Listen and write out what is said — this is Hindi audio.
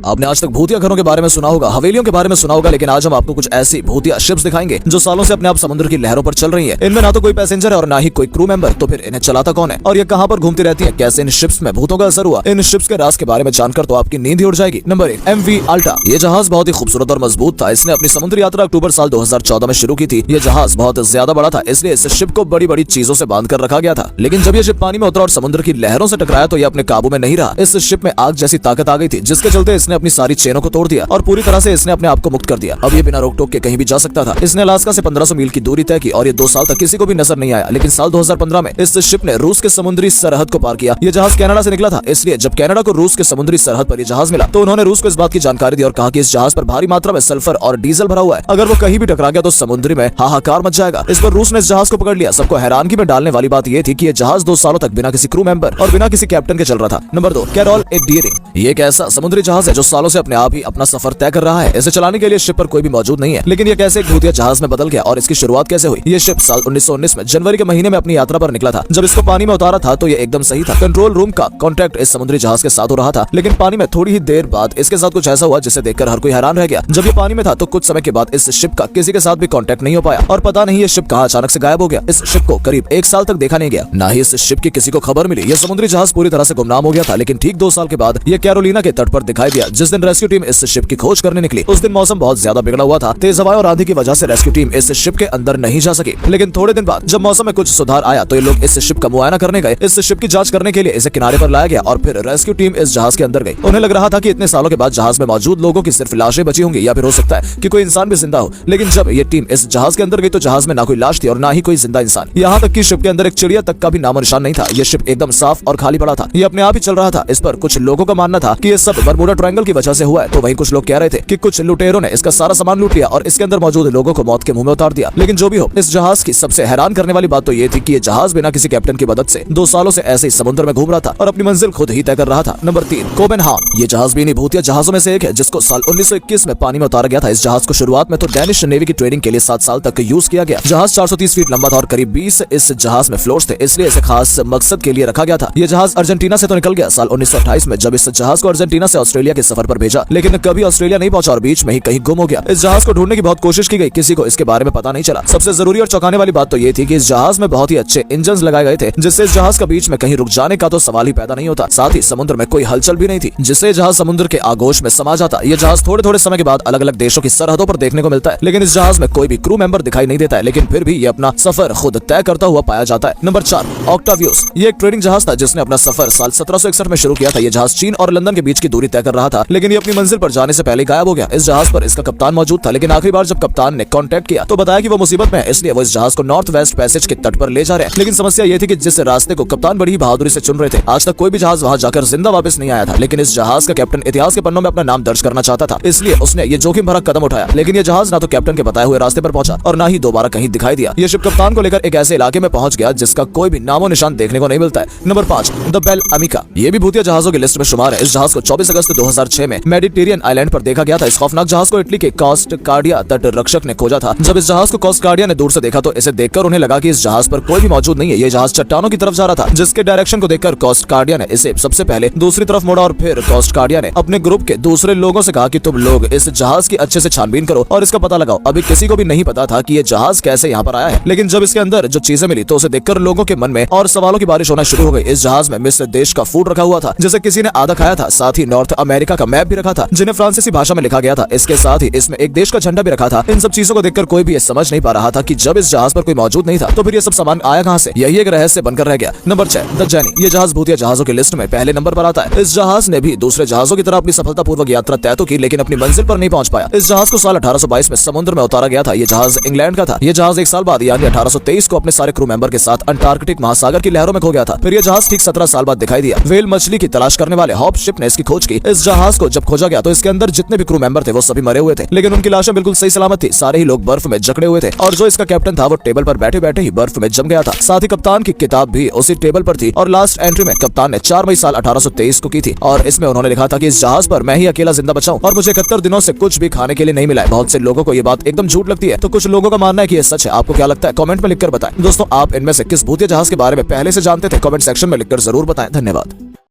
आपने आज तक भूतिया घरों के बारे में सुना होगा, हवेलियों के बारे में सुना होगा, लेकिन आज हम आपको कुछ ऐसी भूतिया शिप्स दिखाएंगे जो सालों से अपने आप समुद्र की लहरों पर चल रही है। इनमें ना तो कोई पैसेंजर है और ना ही कोई क्रू मेंबर, तो फिर इन्हें चलाता कौन है और ये कहां पर घूमती रहती है? कैसे इन शिप्स में भूतों का असर हुआ? इन शिप्स के राज के बारे में जानकर तो आपकी नींद ही उड़ जाएगी। Number 1, MV अल्टा। ये जहाज बहुत ही खूबसूरत और मजबूत था। इसने अपनी समुद्री यात्रा अक्टूबर साल 2014 में शुरू की थी। ये जहाज बहुत ज्यादा बड़ा था, इसलिए इस शिप को बड़ी बड़ी चीजों से बांध कर रखा गया था। लेकिन जब ये शिप पानी में उतरा और समुद्र की लहरों से टकराया तो ये अपने काबू में नहीं रहा। इस शिप में आग जैसी ताकत आ गई थी, जिसके चलते इसने अपनी सारी चेनों को तोड़ दिया और पूरी तरह से इसने अपने आप को मुक्त कर दिया। अब ये बिना रोक टोक के कहीं भी जा सकता था। इसने अलास्का से 1500 मील की दूरी तय की और ये 2 साल तक किसी को भी नजर नहीं आया। लेकिन साल 2015 में इस शिप ने रूस के समुद्री सरहद को पार किया। ये जहाज कनाडा से निकला था, इसलिए जब कनाडा को रूस के समुद्री सरहद पर ये जहाज मिला तो उन्होंने रूस को इस बात की जानकारी दी और कहा कि इस जहाज पर भारी मात्रा में सल्फर और डीजल भरा हुआ है। अगर वो कहीं भी टकरा गया तो समुद्र में हाहाकार मच जाएगा। इस पर रूस ने इस जहाज को पकड़ लिया। सबको हैरानगी में डालने वाली बात यह थी कि ये जहाज 2 सालों तक बिना किसी क्रू मेंबर और बिना किसी कैप्टन के चल रहा था। नंबर 2, कैरोल ए डियरिंग। ये एक ऐसा समुद्री जहाज है जो सालों से अपने आप ही अपना सफर तय कर रहा है। इसे चलाने के लिए शिप पर कोई भी मौजूद नहीं है। लेकिन ये कैसे एक भूतिया जहाज में बदल गया और इसकी शुरुआत कैसे हुई? ये शिप साल 1919 में जनवरी के महीने में अपनी यात्रा पर निकला था। जब इसको पानी में उतारा था तो ये एकदम सही था। कंट्रोल रूम का कॉन्टैक्ट इस समुद्री जहाज के साथ हो रहा था। लेकिन पानी में थोड़ी ही देर बाद इसके साथ कुछ ऐसा हुआ जिसे देखकर हर कोई हैरान रह गया। जब ये पानी में था तो कुछ समय के बाद इस शिप का किसी के साथ भी कॉन्टैक्ट नहीं हो पाया और पता नहीं ये शिप कहां अचानक से गायब हो गया। इस शिप को करीब 1 साल तक देखा नहीं गया, ना ही इस शिप की किसी को खबर मिली। यह समुद्री जहाज पूरी तरह से गुमनाम हो गया था। लेकिन ठीक 2 साल के बाद ये कैरोलिना के तट पर दिखाई दिया। जिस दिन रेस्क्यू टीम इस शिप की खोज करने निकली उस दिन मौसम बहुत ज्यादा बिगड़ा हुआ था। तेज हवाएं और आंधी की वजह से रेस्क्यू टीम इस शिप के अंदर नहीं जा सकी। लेकिन थोड़े दिन बाद जब मौसम में कुछ सुधार आया तो ये लोग इस शिप का मुआयना करने गए। इस शिप की जांच करने के लिए इसे किनारे पर लाया गया और फिर रेस्क्यू टीम इस जहाज के अंदर गई। उन्हें लग रहा था कि इतने सालों के बाद जहाज में मौजूद लोगों की सिर्फ लाशें बची होंगी या फिर हो सकता है कि कोई इंसान भी जिंदा हो। लेकिन जब ये टीम इस जहाज के अंदर गई तो जहाज में ना कोई लाश थी और ना ही कोई जिंदा इंसान। यहाँ तक कि शिप के अंदर एक चिड़िया तक का भी नामो निशान नहीं था। ये शिप एकदम साफ और खाली पड़ा था। ये अपने आप ही चल रहा था। इस पर कुछ लोगों का मानना था कि ये सब बरमूडा ट्रायंगल की वजह से हुआ है। तो वहीं कुछ लोग कह रहे थे कि कुछ लुटेरों ने इसका सारा सामान लूट लिया और इसके अंदर मौजूद लोगों को मौत के मुंह में उतार दिया। लेकिन जो भी हो, इस जहाज की सबसे हैरान करने वाली बात तो ये थी कि ये जहाज बिना किसी कैप्टन की मदद से 2 सालों से ऐसे ही समुद्र में घूम रहा था और अपनी मंजिल खुद ही तय कर रहा था। Number 3, Copenhagen. ये जहाज भी इन्हीं भूतिया जहाजों में से एक है जिसको साल 1921 में पानी में उतारा गया था। इस जहाज को शुरुआत में तो डेनिश नेवी की ट्रेनिंग के लिए 7 साल तक यूज किया गया। जहाज 430 फीट लंबा था और करीब 20 इस जहाज में फ्लोर्स थे, इसलिए इसे खास मकसद के लिए रखा गया था। ये जहाज अर्जेंटीना से तो निकल गया साल 1928 में, जब इस जहाज को अर्जेंटीना से ऑस्ट्रेलिया के सफर पर भेजा। लेकिन कभी ऑस्ट्रेलिया नहीं पहुंचा और बीच में ही कहीं गुम हो गया। इस जहाज को ढूंढने की बहुत कोशिश की गई, किसी को इसके बारे में पता नहीं चला। सबसे जरूरी और चौंकाने वाली बात तो ये थी कि इस जहाज में बहुत ही अच्छे इंजन लगाए गए थे, जिससे इस जहाज का बीच में कहीं रुक जाने का तो सवाल ही पैदा नहीं होता। साथ ही समुद्र में कोई हलचल भी नहीं थी, जिससे जहाज समुद्र के आगोश में समा जाता। ये जहाज थोड़े थोड़े समय के बाद अलग अलग देशों की सरहदों पर देखने को मिलता है। लेकिन इस जहाज में कोई भी क्रू मेंबर दिखाई नहीं देता है, लेकिन फिर भी ये अपना सफर खुद तय करता हुआ पाया जाता है। नंबर 4, ऑक्टावियस। ये एक ट्रेडिंग जहाज था जिसने अपना सफर साल 1761 में शुरू किया था। ये जहाज चीन और लंदन के बीच की दूरी तय कर रहा था, लेकिन ये अपनी मंजिल पर जाने से पहले गायब हो गया। इस जहाज पर इसका कप्तान मौजूद था, लेकिन आखिरी बार जब कप्तान ने कांटेक्ट किया तो बताया कि वो मुसीबत में है, इसलिए वो इस जहाज को नॉर्थ वेस्ट पैसेज के तट पर ले जा रहे हैं। लेकिन समस्या ये थी कि जिस रास्ते को कप्तान बड़ी ही बहादुरी से चुन रहे थे, आज तक कोई भी जहाज वहां जाकर जिंदा वापस नहीं आया था। लेकिन इस जहाज का कैप्टन इतिहास के पन्नों में अपना नाम दर्ज करना चाहता था, इसलिए उसने ये जोखिम भरा कदम उठाया। लेकिन ये जहाज ना तो कैप्टन के बताए हुए रास्ते पर पहुंचा और ना ही दोबारा कहीं दिखाई दिया। ये शिप कप्तान को लेकर एक ऐसे इलाके में पहुंच गया जिसका कोई भी नामो निशान देखने को नहीं मिलता है। नंबर 5, द बेल अमिका। ये भी भूतिया जहाजों की लिस्ट में शुमार है। इस जहाज को 24 अगस्त 2006 में मेडिटेरियन आइलैंड पर देखा गया था। इस खौफनाक जहाज को इटली के कोस्ट गार्डिया तट रक्षक ने खोजा था। जब इस जहाज को कोस्ट गार्डिया ने दूर से देखा तो इसे देखकर उन्हें लगा कि इस जहाज पर कोई भी मौजूद नहीं है। ये जहाज चट्टानों की तरफ जा रहा था, जिसके डायरेक्शन को देखकर कोस्ट गार्डिया ने इसे सबसे पहले दूसरी तरफ मोड़ा और फिर कोस्ट गार्डिया ने अपने ग्रुप के दूसरे लोगों से कहा कि तुम लोग इस जहाज की अच्छे से छानबीन करो और इसका पता लगाओ। अभी किसी को भी नहीं पता था कि ये जहाज कैसे यहाँ पर आया है, लेकिन जब इसके अंदर जो चीजें मिली तो उसे देखकर लोगों के मन में और सवालों की बारिश होना शुरू हो गई। इस जहाज में मिस्र देश का फूड रखा हुआ था, जिसे किसी ने आधा खाया था। साथ ही नॉर्थ अमेरिका का मैप भी रखा था, जिन्हें फ्रांसीसी भाषा में लिखा गया था। इसके साथ ही इसमें एक देश का झंडा भी रखा था। इन सब चीजों को देखकर कोई भी ये समझ नहीं पा रहा था कि जब इस जहाज पर कोई मौजूद नहीं था तो फिर ये सब सामान आया कहां से। यही एक रहस्य बनकर रह गया। Number 6, the jenny. ये जहाज भूतिया जहाजों की लिस्ट में पहले नंबर पर आता है। इस जहाज ने भी दूसरे जहाजों की तरह अपनी सफलतापूर्वक यात्रा तय तो की, लेकिन अपनी मंजिल पर नहीं पहुंच पाया। इस जहाज को साल 1822 में समुद्र में उतारा गया था। ये जहाज इंग्लैंड का था। ये जहाज 1 साल बाद यानी 1823 को अपने सारे क्रू मेंबर के साथ अंटार्कटिक महासागर की लहरों में खो गया था। फिर यह जहाज ठीक 17 साल बाद दिखाई दिया। व्हेल मछली की तलाश करने वाले हॉप शिप ने इसकी खोज की। इस जहाज को जब खोजा गया तो इसके अंदर जितने भी क्रू मेंबर थे वो सभी मरे हुए थे, लेकिन उनकी लाशें बिल्कुल सही सलामत थी। सारे ही लोग बर्फ में जकड़े हुए थे और जो इसका कैप्टन था वो टेबल पर बैठे बैठे ही बर्फ में जम गया था। साथ ही कप्तान की किताब भी उसी टेबल पर थी और लास्ट एंट्री में कप्तान ने 4 मई साल 1823 को की थी और इसमें उन्होंने लिखा था कि इस जहाज पर मैं ही अकेला जिंदा बचा हूं और मुझे 71 दिनों से कुछ भी खाने के लिए नहीं मिला है। बहुत से लोगों को ये बात एकदम झूठ लगती है, तो कुछ लोगों का मानना है कि ये सच है। आपको क्या लगता है? कमेंट में लिखकर बताएं। दोस्तों, आप इनमें से किस भूतिया जहाज के बारे में पहले से जानते थे? कमेंट सेक्शन में लिखकर जरूर बताएं। धन्यवाद।